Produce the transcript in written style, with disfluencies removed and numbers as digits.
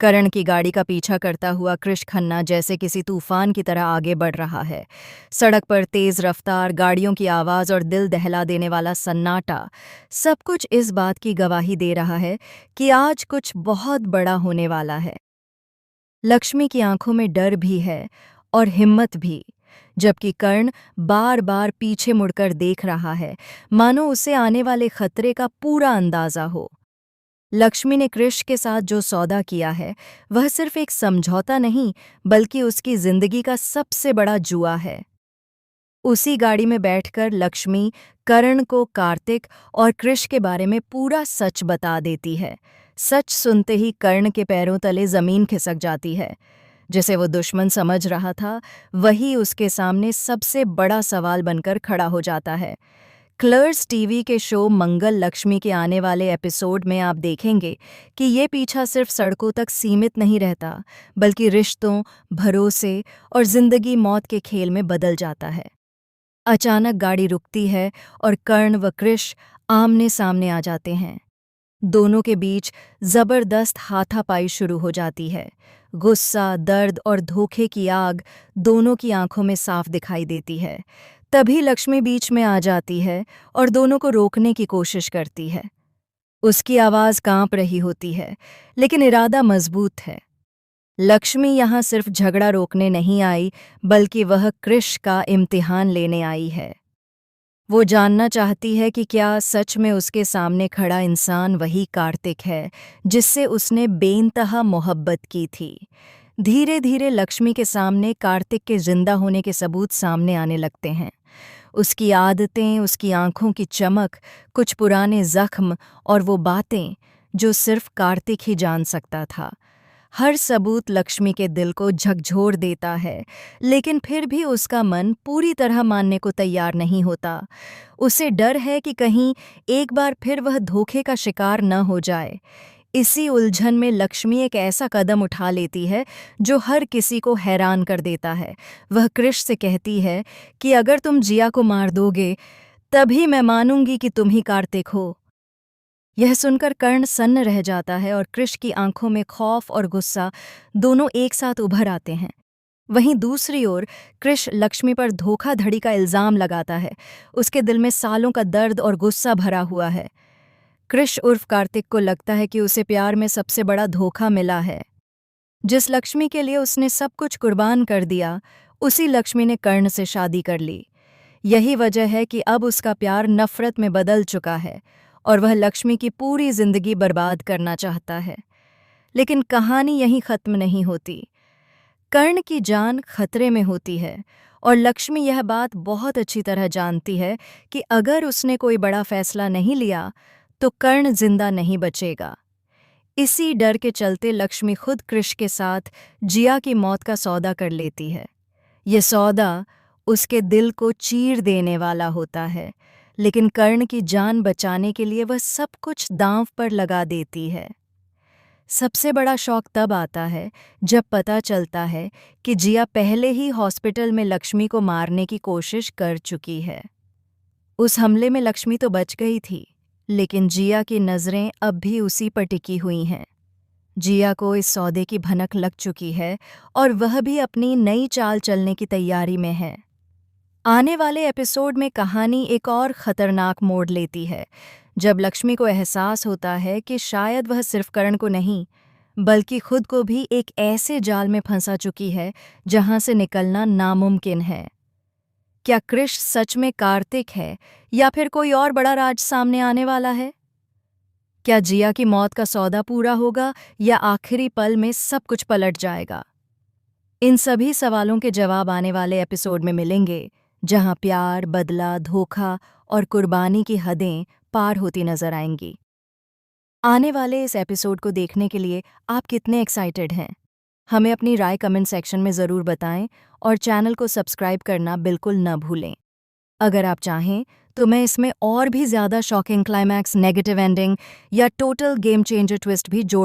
करण की गाड़ी का पीछा करता हुआ कृष खन्ना जैसे किसी तूफान की तरह आगे बढ़ रहा है। सड़क पर तेज रफ्तार, गाड़ियों की आवाज और दिल दहला देने वाला सन्नाटा सब कुछ इस बात की गवाही दे रहा है कि आज कुछ बहुत बड़ा होने वाला है। लक्ष्मी की आंखों में डर भी है और हिम्मत भी, जबकि कर्ण बार बार पीछे मुड़कर देख रहा है, मानो उसे आने वाले खतरे का पूरा अंदाजा हो। लक्ष्मी ने कृष के साथ जो सौदा किया है वह सिर्फ एक समझौता नहीं, बल्कि उसकी जिंदगी का सबसे बड़ा जुआ है। उसी गाड़ी में बैठकर लक्ष्मी करण को कार्तिक और कृष के बारे में पूरा सच बता देती है। सच सुनते ही कर्ण के पैरों तले जमीन खिसक जाती है। जिसे वो दुश्मन समझ रहा था, वही उसके सामने सबसे बड़ा सवाल बनकर खड़ा हो जाता है। क्लर्स टीवी के शो मंगल लक्ष्मी के आने वाले एपिसोड में आप देखेंगे कि ये पीछा सिर्फ सड़कों तक सीमित नहीं रहता, बल्कि रिश्तों, भरोसे और जिंदगी मौत के खेल में बदल जाता है। अचानक गाड़ी रुकती है और कर्ण व कृष आमने सामने आ जाते हैं। दोनों के बीच जबरदस्त हाथापाई शुरू हो जाती है। गुस्सा, दर्द और धोखे की आग दोनों की आंखों में साफ दिखाई देती है। तभी लक्ष्मी बीच में आ जाती है और दोनों को रोकने की कोशिश करती है। उसकी आवाज कांप रही होती है, लेकिन इरादा मजबूत है। लक्ष्मी यहाँ सिर्फ झगड़ा रोकने नहीं आई, बल्कि वह कृष का इम्तिहान लेने आई है। वो जानना चाहती है कि क्या सच में उसके सामने खड़ा इंसान वही कार्तिक है जिससे उसने बेइंतहा मोहब्बत की थी। धीरे धीरे लक्ष्मी के सामने कार्तिक के जिंदा होने के सबूत सामने आने लगते हैं। उसकी आदतें, उसकी आंखों की चमक, कुछ पुराने जख्म और वो बातें जो सिर्फ कार्तिक ही जान सकता था। हर सबूत लक्ष्मी के दिल को झकझोर देता है, लेकिन फिर भी उसका मन पूरी तरह मानने को तैयार नहीं होता। उसे डर है कि कहीं एक बार फिर वह धोखे का शिकार न हो जाए। इसी उलझन में लक्ष्मी एक ऐसा कदम उठा लेती है जो हर किसी को हैरान कर देता है। वह कृष से कहती है कि अगर तुम जिया को मार दोगे, तभी मैं मानूंगी कि तुम ही कार्तिक हो। यह सुनकर कर्ण सन्न रह जाता है और कृष की आंखों में खौफ और गुस्सा दोनों एक साथ उभर आते हैं। वहीं दूसरी ओर कृष लक्ष्मी पर धोखाधड़ी का इल्जाम लगाता है। उसके दिल में सालों का दर्द और गुस्सा भरा हुआ है। कृष उर्फ कार्तिक को लगता है कि उसे प्यार में सबसे बड़ा धोखा मिला है। जिस लक्ष्मी के लिए उसने सब कुछ कुर्बान कर दिया, उसी लक्ष्मी ने कर्ण से शादी कर ली। यही वजह है कि अब उसका प्यार नफरत में बदल चुका है और वह लक्ष्मी की पूरी जिंदगी बर्बाद करना चाहता है। लेकिन कहानी यहीं खत्म नहीं होती। कर्ण की जान खतरे में होती है और लक्ष्मी यह बात बहुत अच्छी तरह जानती है कि अगर उसने कोई बड़ा फैसला नहीं लिया तो कर्ण जिंदा नहीं बचेगा। इसी डर के चलते लक्ष्मी खुद कृष के साथ जिया की मौत का सौदा कर लेती है। ये सौदा उसके दिल को चीर देने वाला होता है, लेकिन कर्ण की जान बचाने के लिए वह सब कुछ दांव पर लगा देती है। सबसे बड़ा शौक तब आता है जब पता चलता है कि जिया पहले ही हॉस्पिटल में लक्ष्मी को मारने की कोशिश कर चुकी है। उस हमले में लक्ष्मी तो बच गई थी, लेकिन जिया की नज़रें अब भी उसी पर टिकी हुई हैं। जिया को इस सौदे की भनक लग चुकी है और वह भी अपनी नई चाल चलने की तैयारी में है। आने वाले एपिसोड में कहानी एक और खतरनाक मोड़ लेती है, जब लक्ष्मी को एहसास होता है कि शायद वह सिर्फ करण को नहीं, बल्कि खुद को भी एक ऐसे जाल में फंसा चुकी है जहां से निकलना नामुमकिन है। क्या कृष सच में कार्तिक है या फिर कोई और बड़ा राज सामने आने वाला है? क्या जिया की मौत का सौदा पूरा होगा या आखिरी पल में सब कुछ पलट जाएगा? इन सभी सवालों के जवाब आने वाले एपिसोड में मिलेंगे, जहां प्यार, बदला, धोखा और कुर्बानी की हदें पार होती नजर आएंगी। आने वाले इस एपिसोड को देखने के लिए आप कितने एक्साइटेड हैं? हमें अपनी राय कमेंट सेक्शन में ज़रूर बताएं और चैनल को सब्सक्राइब करना बिल्कुल न भूलें। अगर आप चाहें तो मैं इसमें और भी ज़्यादा शॉकिंग क्लाइमैक्स, नेगेटिव एंडिंग या टोटल गेम चेंजर ट्विस्ट भी जोड़